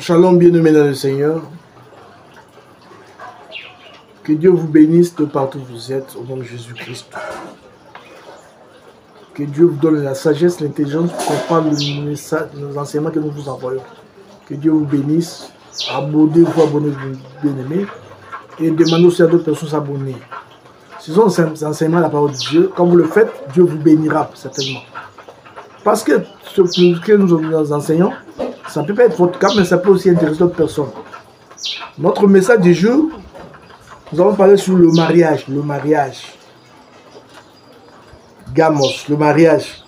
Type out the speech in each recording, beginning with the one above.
Shalom, bien-aimés dans le Seigneur. Que Dieu vous bénisse de partout où vous êtes, au nom de Jésus-Christ. Que Dieu vous donne la sagesse, l'intelligence pour comprendre le message, nos enseignements que nous vous envoyons. Que Dieu vous bénisse. Abonnez-vous, abonnez-vous, bien-aimés. Et demandez aussi à d'autres personnes de s'abonner. Ce sont des enseignements de la parole de Dieu. Quand vous le faites, Dieu vous bénira certainement. Parce que ce que nous enseignons, ça peut pas être votre cas, mais ça peut aussi intéresser d'autres personnes. Notre message du jour, nous allons parler sur le mariage. Le mariage. Gamos, le mariage.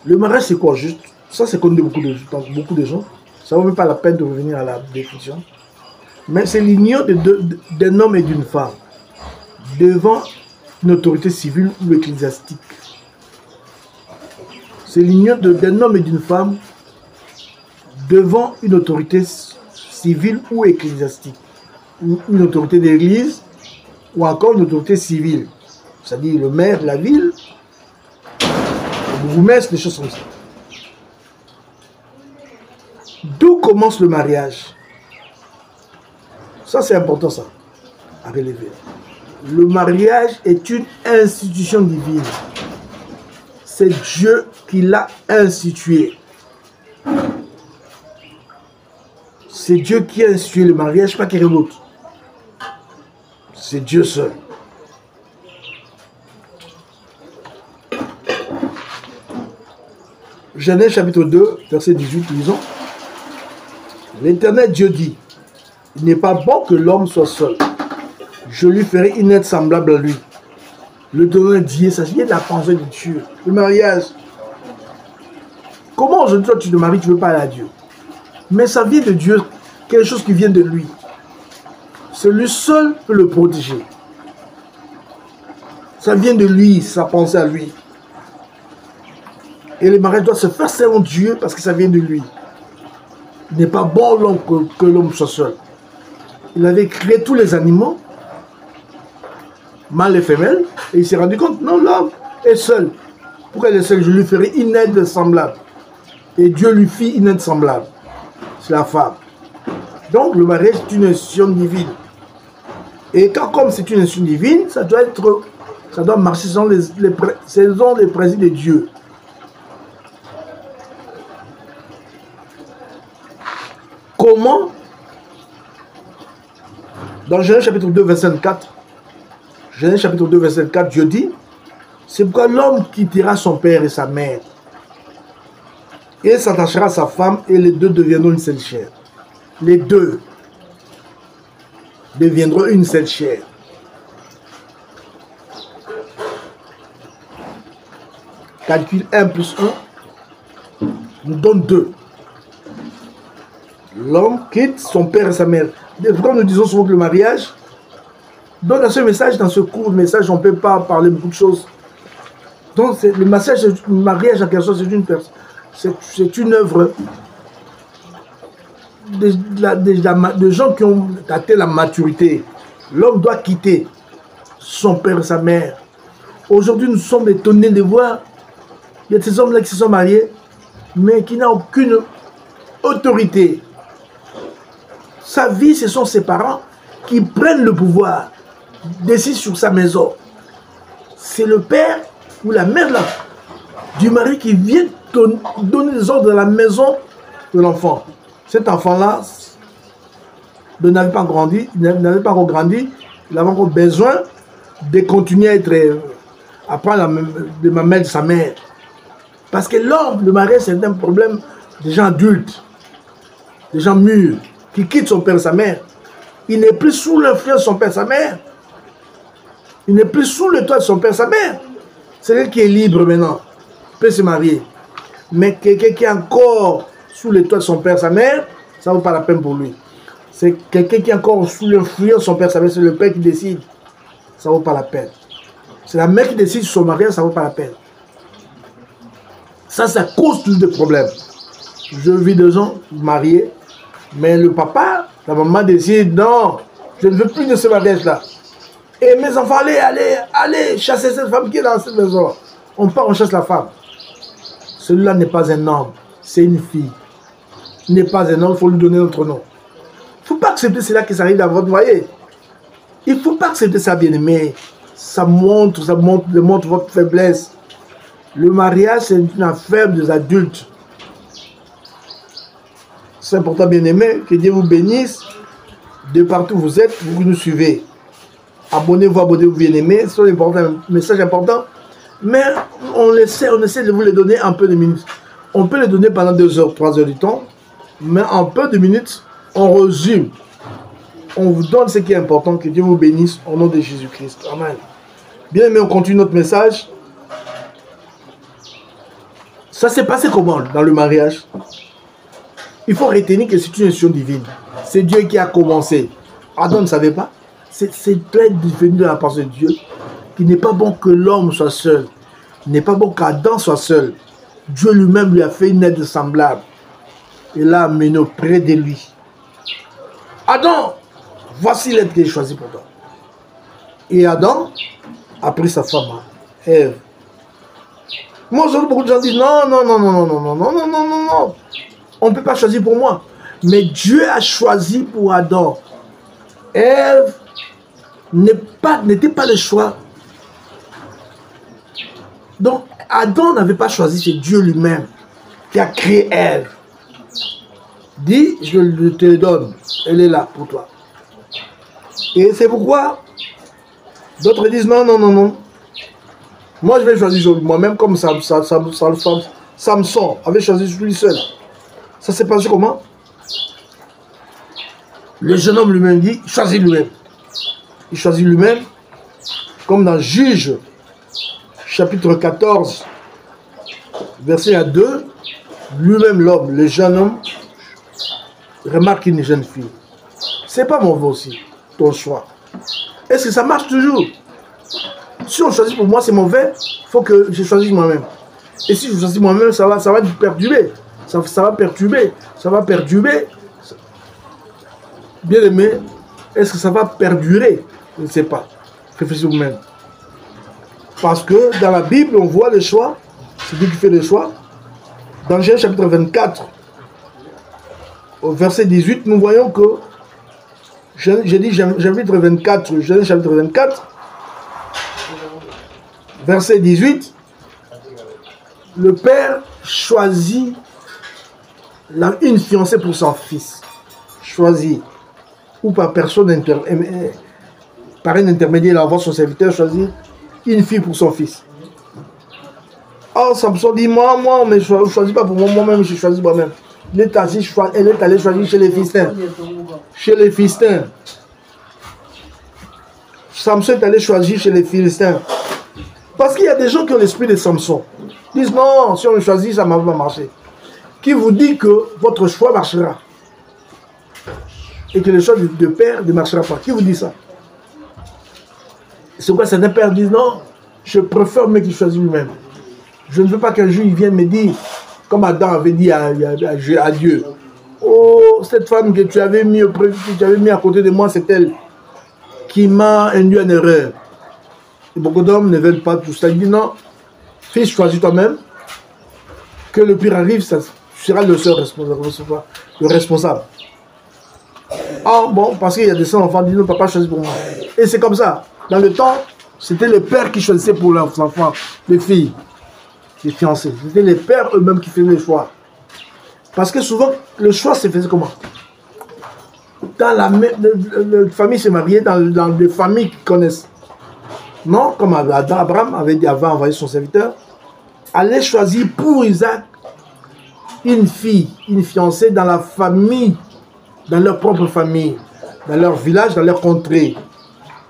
Le mariage, c'est quoi juste? Ça, c'est connu de beaucoup de gens. Ça ne vaut même pas la peine de revenir à la définition. Mais c'est l'union d'un homme et d'une femme devant une autorité civile ou ecclésiastique. C'est l'union d'un homme et d'une femme devant une autorité civile ou ecclésiastique, ou une autorité d'église, ou encore une autorité civile, c'est-à-dire le maire de la ville, le bourgmestre, des choses comme ça. D'où commence le mariage? Ça, c'est important, ça, à relever. Le mariage est une institution divine. C'est Dieu qui l'a institué. C'est Dieu qui a institué le mariage, pas quelqu'un d'autre. C'est Dieu seul. Genèse chapitre 2, verset 18, lisons. L'Éternel Dieu dit, il n'est pas bon que l'homme soit seul. Je lui ferai une aide semblable à lui. Le Éternel dit, ça vient de la pensée de Dieu. Le mariage. Comment aujourd'hui toi tu te maries, tu ne veux pas aller à Dieu? Mais ça vient de Dieu, quelque chose qui vient de lui. C'est lui seul qui peut le protéger. Ça vient de lui, sa pensée à lui. Et le mariage doit se faire selon Dieu parce que ça vient de lui. Il n'est pas bon que l'homme soit seul. Il avait créé tous les animaux, mâles et femelles, et il s'est rendu compte, non, l'homme est seul. Pourquoi il est seul? Je lui ferai une aide semblable. Et Dieu lui fit une aide semblable. C'est la femme. Donc le mariage est une institution divine. Et comme c'est une institution divine, ça doit marcher selon les principes de Dieu. Comment? Dans Genèse chapitre 2, verset 4, Genèse chapitre 2, verset 4, Dieu dit, c'est pourquoi l'homme quittera son père et sa mère, et s'attachera à sa femme, et les deux deviendront une seule chair. Les deux deviendront une seule chair. Calcul 1 plus 1 nous donne 2. L'homme quitte son père et sa mère. Comme nous disons souvent que le mariage, dans ce message, dans ce court message, on ne peut pas parler beaucoup de choses. Donc le message, le mariage en quelque sorte, c'est une œuvre de gens qui ont atteint la maturité. L'homme doit quitter son père et sa mère. Aujourd'hui, nous sommes étonnés de voir, il y a ces hommes-là qui se sont mariés, mais qui n'ont aucune autorité. Sa vie, ce sont ses parents qui prennent le pouvoir, décident sur sa maison. C'est le père ou la mère là, du mari qui vient donner des ordres dans la maison de l'enfant. Cet enfant-là n'avait pas grandi, il avait encore besoin de continuer à prendre de ma mère de sa mère. Parce que l'homme, le mariage, c'est un problème des gens adultes, des gens mûrs, qui quittent son père et sa mère. Il n'est plus sous l'influence de son père et sa mère. Il n'est plus sous le toit de son père et sa mère. C'est elle qui est libre maintenant, peut se marier. Mais quelqu'un qui est encore sous le toit de son père et sa mère, ça ne vaut pas la peine pour lui. C'est quelqu'un qui est encore sous l'influence de son père et sa mère, c'est le père qui décide. Ça ne vaut pas la peine. C'est la mère qui décide sur son mariage, ça ne vaut pas la peine. Ça cause tous des problèmes. Je vis 2 ans marié, mais le papa, la maman décide, non, je ne veux plus de ce mariage-là. Et mes enfants, allez chasser cette femme qui est dans cette maison. On part, on chasse la femme. Celui-là n'est pas un homme, c'est une fille. n'est pas un nom, il faut lui donner notre nom. Il ne faut pas accepter cela qui arrive dans votre foyer. Il ne faut pas accepter ça, bien-aimé. Ça montre votre faiblesse. Le mariage, c'est une affaire des adultes. C'est important, bien-aimé, que Dieu vous bénisse. De partout où vous êtes, vous nous suivez. Abonnez-vous, bien-aimés. C'est un message important. Mais on essaie de vous les donner un peu de minutes. On peut les donner pendant 2 heures, 3 heures du temps. Mais en peu de minutes, on résume. On vous donne ce qui est important. Que Dieu vous bénisse au nom de Jésus-Christ. Amen. Bien-aimés, on continue notre message. Ça s'est passé comment dans le mariage? Il faut retenir que c'est une action divine. C'est Dieu qui a commencé. Adam ne savait pas. C'est plein devenu de la part de Dieu. Il n'est pas bon que l'homme soit seul. Il n'est pas bon qu'Adam soit seul. Dieu lui-même lui a fait une aide semblable. Et l'a amené auprès de lui. Adam, voici l'aide qu'il a choisie pour toi. Et Adam a pris sa femme, Ève. Moi, aujourd'hui, beaucoup de gens disent non, non, non, non, non, non, non, non, non, non, non, non. On ne peut pas choisir pour moi. Mais Dieu a choisi pour Adam. Ève n'était pas le choix. Donc, Adam n'avait pas choisi, c'est Dieu lui-même qui a créé Ève. Dis, je te le donne. Elle est là pour toi. Et c'est pourquoi d'autres disent non, non, non, non. Moi, je vais choisir moi-même comme Samson avait choisi lui seul. Ça s'est passé comment? Le jeune homme lui-même dit, choisis lui-même. Il choisit lui-même, comme dans Juge, chapitre 14, verset 2, lui-même l'homme, le jeune homme, remarque une jeune fille. C'est pas mauvais aussi, ton choix. Est-ce que ça marche toujours? Si on choisit pour moi, c'est mauvais, il faut que je choisisse moi-même. Et si je choisis moi-même, ça va perturber. Ça va perturber. Ça va perturber. Bien aimé, est-ce que ça va perdurer? Je ne sais pas. Réfléchissez vous-même. Parce que dans la Bible, on voit le choix. C'est Dieu qui fait le choix. Dans Genèse chapitre 24, au verset 18, nous voyons que, j'ai dit chapitre 24, Genèse chapitre 24, verset 18, le père choisit une fiancée pour son fils. Choisit. Ou par personne, par un intermédiaire, il envoie son serviteur choisir une fille pour son fils. Or, Samson dit, moi, mais je ne choisis pas pour moi-même, je choisis moi-même. Elle est allée choisir chez les Philistins. Chez les Philistins. Samson est allé choisir chez les Philistins. Parce qu'il y a des gens qui ont l'esprit de Samson. Ils disent, non, si on le choisit, ça ne va pas marcher. Qui vous dit que votre choix marchera? Et que le choix de père ne marchera pas. Qui vous dit ça? C'est pourquoi certains pères disent non, je préfère mieux qu'il choisisse lui-même. Je ne veux pas qu'un jour il vienne me dire, comme Adam avait dit à Dieu, oh, cette femme que tu avais mis à côté de moi, c'est elle qui m'a induit en erreur. Et beaucoup d'hommes ne veulent pas tout ça. Ils disent non, fils, choisis toi-même. Que le pire arrive, ça sera le seul responsable. Ah bon, parce qu'il y a des enfants qui disent non, papa choisit pour moi. Et c'est comme ça. Dans le temps, c'était le père qui choisissait pour leurs enfants, les filles, les fiancés. C'était les pères eux-mêmes qui faisaient le choix. Parce que souvent, le choix se faisait comment? Dans la famille se mariait dans des familles qui connaissent. Non, comme Abraham avait envoyé son serviteur, allait choisir pour Isaac une fille, une fiancée dans la famille, dans leur propre famille, dans leur village, dans leur contrée.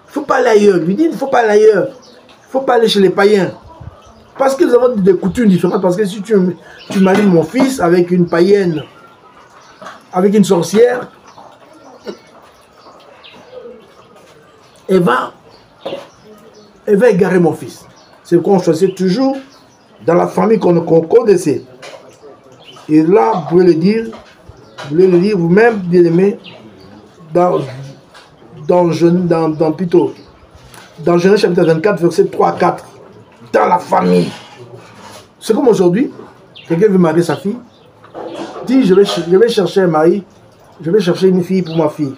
Il ne faut pas aller ailleurs. Lui dit, il ne faut pas aller ailleurs. Il ne faut pas aller chez les païens. Parce qu'ils ont des coutumes différentes. Parce que si tu maries mon fils avec une païenne, avec une sorcière, elle va égarer mon fils. C'est pourquoi on choisit toujours dans la famille qu'on connaissait. Et là, vous pouvez le dire vous-même, bien aimé, dans Genèse chapitre 24, verset 3 à 4, dans la famille. C'est comme aujourd'hui, quelqu'un veut marier sa fille, dit, je vais chercher un mari, je vais chercher une fille pour ma fille.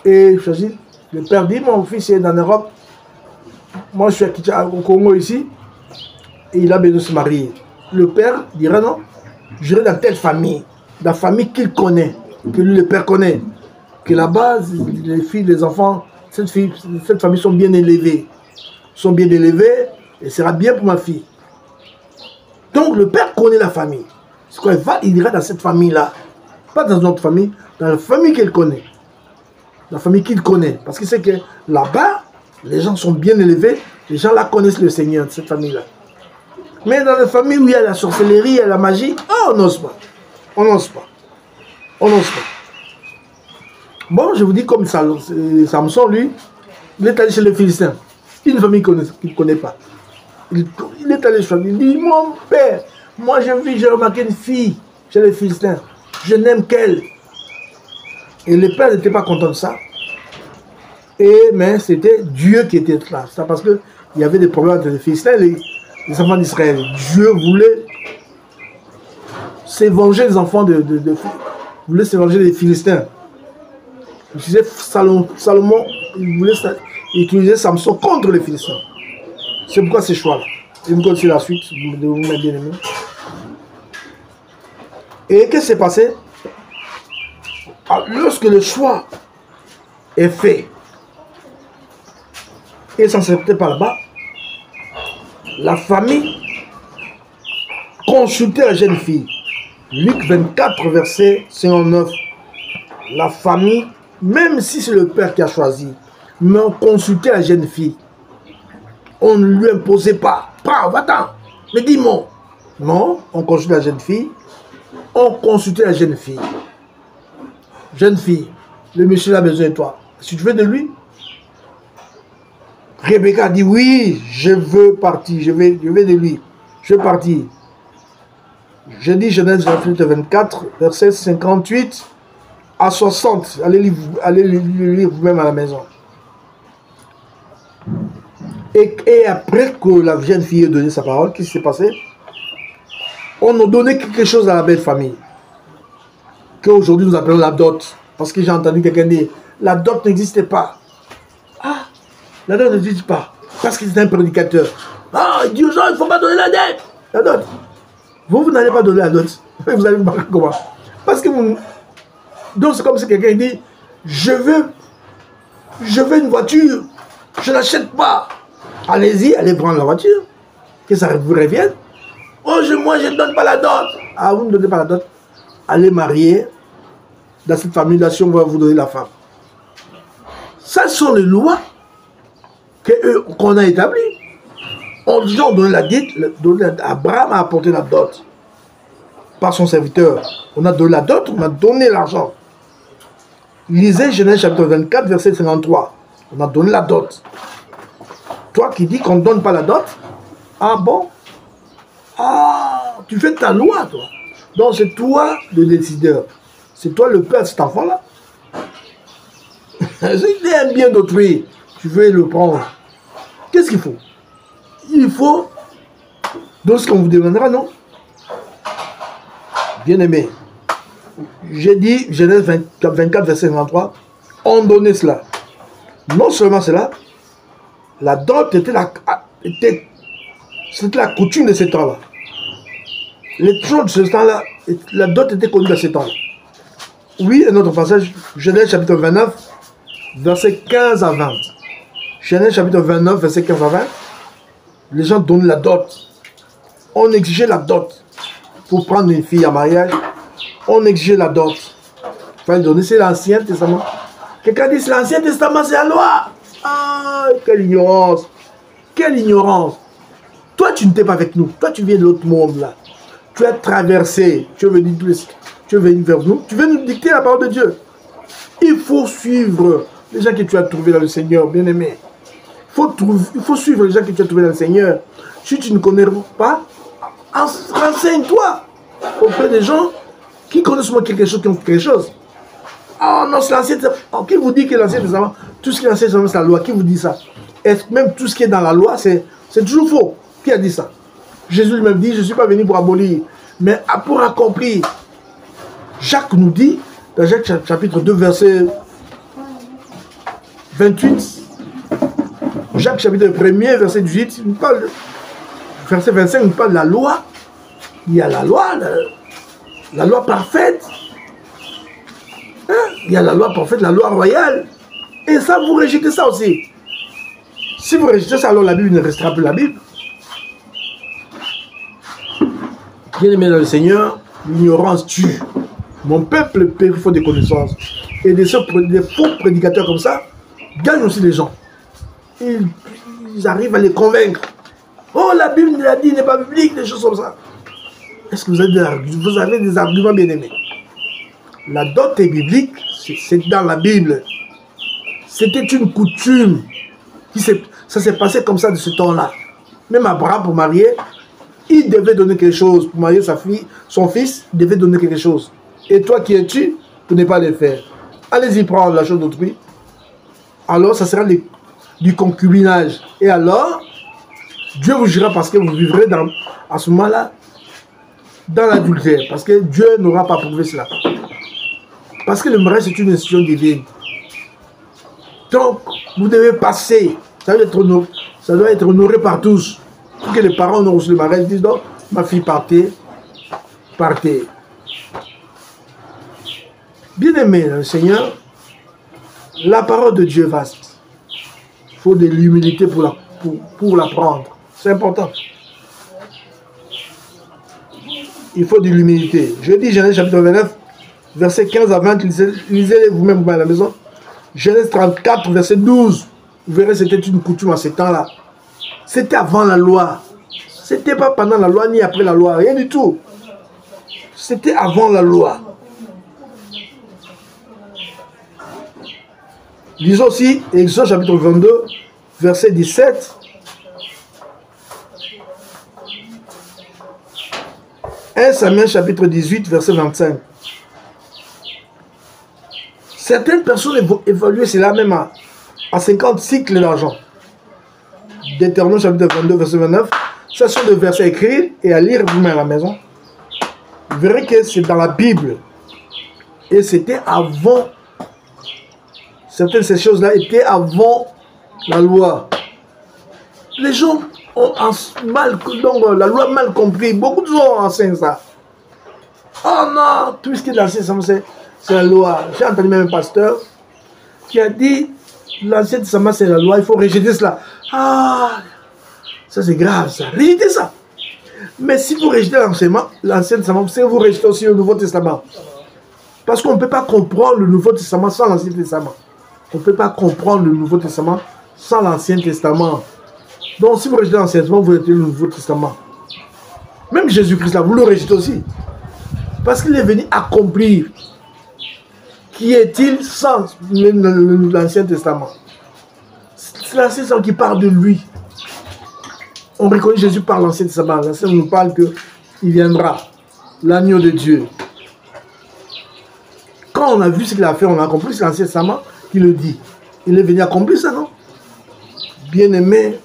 Et le père dit, mon fils est en Europe, moi je suis au Congo ici, et il a besoin de se marier. Le père dira non, j'irai dans telle famille, la famille qu'il connaît, que lui le père connaît, que là-bas, les filles, les enfants, cette famille sont bien élevées, et sera bien pour ma fille. Donc le père connaît la famille. C'est quoi, il ira dans cette famille-là, pas dans une autre famille, dans la famille qu'il connaît. La famille qu'il connaît. Parce qu'il sait que là-bas, les gens sont bien élevés, les gens là connaissent le Seigneur, cette famille-là. Mais dans les familles où il y a la sorcellerie, il y a la magie, oh, on n'ose pas. On n'ose pas. On n'ose pas. Bon, je vous dis comme ça, Samson, lui, il est allé chez les Philistins. Une famille qu'il ne connaît pas. Il est allé chez lui, il dit, mon père, moi j'ai remarqué une fille chez les Philistins. Je n'aime qu'elle. Et le père n'était pas content de ça. Mais c'était Dieu qui était là. C'est parce qu'il y avait des problèmes entre les Philistins et les enfants d'Israël. Dieu voulait s'évenger des enfants voulait s'évenger des Philistins. Il disait Salomon, il voulait utiliser Samson contre les Philistins. C'est pourquoi ces choix-là. Et vous connaissez la suite de vous, mes bien-aimés. Et qu'est-ce qui s'est passé? Lorsque le choix est fait, et ça ne s'est pas là-bas, la famille consultait la jeune fille. Luc 24, verset 59. La famille, même si c'est le père qui a choisi, mais on consultait la jeune fille. On ne lui imposait pas. Prends, va-t'en. Mais dis-moi. Non, on consultait la jeune fille. On consultait la jeune fille. Jeune fille, le monsieur a besoin de toi. Si tu veux de lui, Rebecca dit oui, je veux partir, je vais de lui. Je veux partir. Je dis Genèse 24, verset 58 à 60. Allez lire vous-même à la maison. Et après que la jeune fille ait donné sa parole, qu'est-ce qui s'est passé? On a donné quelque chose à la belle famille. Qu'aujourd'hui nous appelons la dot. Parce que j'ai entendu quelqu'un dire, la dot n'existait pas. Ah, la dot n'existe pas. Parce qu'il est un prédicateur. Ah, il dit aux gens, il ne faut pas donner la dette. La dot. Vous n'allez pas donner la dot. Vous allez vous marquer comment? Parce que vous... Donc c'est comme si quelqu'un dit, je veux une voiture. Je ne l'achète pas. Allez-y, allez prendre la voiture. Que ça vous revienne. Oh, moi, je ne donne pas la dot. Ah, vous ne donnez pas la dot. Allez marier dans cette famille-là si on va vous donner la femme. Ça sont les lois qu'on a établies. On donne la dot, Abraham a apporté la dot par son serviteur. On a donné la dot, on a donné l'argent. Lisez Genèse chapitre 24, verset 53. On a donné la dot. Toi qui dis qu'on ne donne pas la dot, ah bon? Ah, tu fais ta loi, toi. Donc c'est toi le décideur. C'est toi le père de cet enfant-là. S'il est un bien d'autrui, tu veux le prendre. Qu'est-ce qu'il faut? Il faut, donc ce qu'on vous demandera, non? Bien aimé, j'ai dit, Genèse 24, verset 23, on donnait cela. Non seulement cela, la dot était la coutume de ce temps-là. Les choses de ce temps-là, la dot était connue dans ce temps-là. Oui, un autre passage, Genèse chapitre 29, verset 15 à 20. Genèse chapitre 29, verset 15 à 20. Les gens donnaient la dot. On exigeait la dot. Pour prendre une fille en mariage, on exigeait la dot. Il fallait donner, c'est l'Ancien Testament. Quelqu'un dit, c'est l'Ancien Testament, c'est la loi. Ah, quelle ignorance. Quelle ignorance. Toi, tu n'étais pas avec nous. Toi, tu viens de l'autre monde, là. Tu as traversé. Tu veux venir vers nous. Tu veux nous dicter la parole de Dieu. Il faut suivre les gens que tu as trouvés dans le Seigneur, bien-aimé. Il faut suivre les gens que tu as trouvés dans le Seigneur. Si tu ne connais pas, renseigne-toi auprès des gens qui connaissent moins quelque chose, qui ont quelque chose. Oh non, c'est l'Ancien Testament. Qui vous dit que l'Ancien Testament, tout ce qui est l'Ancien Testament, c'est la loi? Qui vous dit ça? Est-ce que même tout ce qui est dans la loi, c'est toujours faux? Qui a dit ça? Jésus lui-même dit, je ne suis pas venu pour abolir, mais pour accomplir. Jacques nous dit, dans Jacques chapitre 2, verset 28, Jacques chapitre 1er, verset 18, il parle, verset 25, il parle de la loi. Il y a la loi parfaite. Hein? Il y a la loi parfaite, la loi royale. Et ça, vous rejetez ça aussi. Si vous rejetez ça, alors la Bible ne restera plus la Bible. Bien-aimé dans le Seigneur, l'ignorance tue. Mon peuple périt faute de connaissances. Et des faux prédicateurs comme ça gagnent aussi les gens. Ils arrivent à les convaincre. Oh, la Bible l'a dit, n'est pas biblique, des choses comme ça. Est-ce que vous avez des arguments, bien-aimés? La dot est biblique, c'est dans la Bible. C'était une coutume. Ça s'est passé comme ça de ce temps-là. Même Abraham, pour marier, il devait donner quelque chose. Pour marier sa fille, son fils, il devait donner quelque chose. Et toi qui es-tu pour ne pas le faire? Allez-y prendre la chose d'autrui. Alors, ça sera du concubinage. Et alors, Dieu vous jugera parce que vous vivrez à ce moment-là dans l'adultère. Parce que Dieu n'aura pas prouvé cela. Parce que le mariage, c'est une institution divine. Donc, vous devez passer. Ça doit être honoré par tous. Pour que les parents ont reçu le mariage, disent donc, ma fille, partez. Bien-aimé, le Seigneur, la parole de Dieu est vaste. Il faut de l'humilité pour l'apprendre. C'est important. Il faut de l'humilité. Je dis Genèse chapitre 29, verset 15 à 20, lisez vous-même à la maison. Genèse 34, verset 12. Vous verrez, c'était une coutume à ce temps-là. C'était avant la loi. C'était pas pendant la loi ni après la loi. Rien du tout. C'était avant la loi. Lisons aussi Exode chapitre 22, verset 17. Samuel chapitre 18, verset 25. Certaines personnes évaluaient cela même à 50 cycles d'argent. Deutéronome chapitre 22, verset 29. Ce sont des versets à écrire et à lire vous-même à la maison. Vous verrez que c'est dans la Bible. Et c'était avant. Certaines de ces choses-là étaient avant la loi. Les gens ont donc la loi mal compris. Beaucoup de gens enseignent ça. Oh non, tout ce qui est dans l'Ancien Testament, c'est la loi. J'ai entendu même un pasteur qui a dit l'Ancien Testament, c'est la loi, il faut rejeter cela. Ah, ça c'est grave, ça. Rejetez ça. Mais si vous rejetez l'Ancien Testament, c'est que vous rejetez aussi le Nouveau Testament. Parce qu'on ne peut pas comprendre le Nouveau Testament sans l'Ancien Testament. On ne peut pas comprendre le Nouveau Testament sans l'Ancien Testament. Donc, si vous rejetez l'Ancien Testament, vous rejetez le Nouveau Testament. Même Jésus-Christ, là, vous le rejetez aussi. Parce qu'il est venu accomplir. Qui est-il sans l'Ancien Testament? C'est l'Ancien Testament qui parle de lui. On reconnaît Jésus par l'Ancien Testament. L'Ancien nous parle qu'il viendra, l'agneau de Dieu. Quand on a vu ce qu'il a fait, on a accompli, c'est l'Ancien Testament qui le dit. Il est venu accomplir ça, non? Bien-aimés,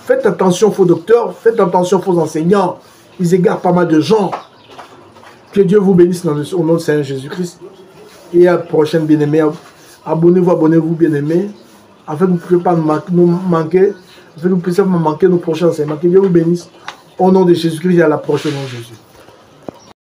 faites attention, faux docteurs, faites attention, faux enseignants. Ils égarent pas mal de gens. Que Dieu vous bénisse au nom de Seigneur Jésus-Christ. Et à la prochaine, bien-aimés. Abonnez-vous, bien-aimés. Afin que vous ne puissiez pas nous manquer. Afin que vous puissiez pas manquer nos prochains enseignements. Que Dieu vous bénisse. Au nom de Jésus-Christ et à la prochaine, au nom de Jésus.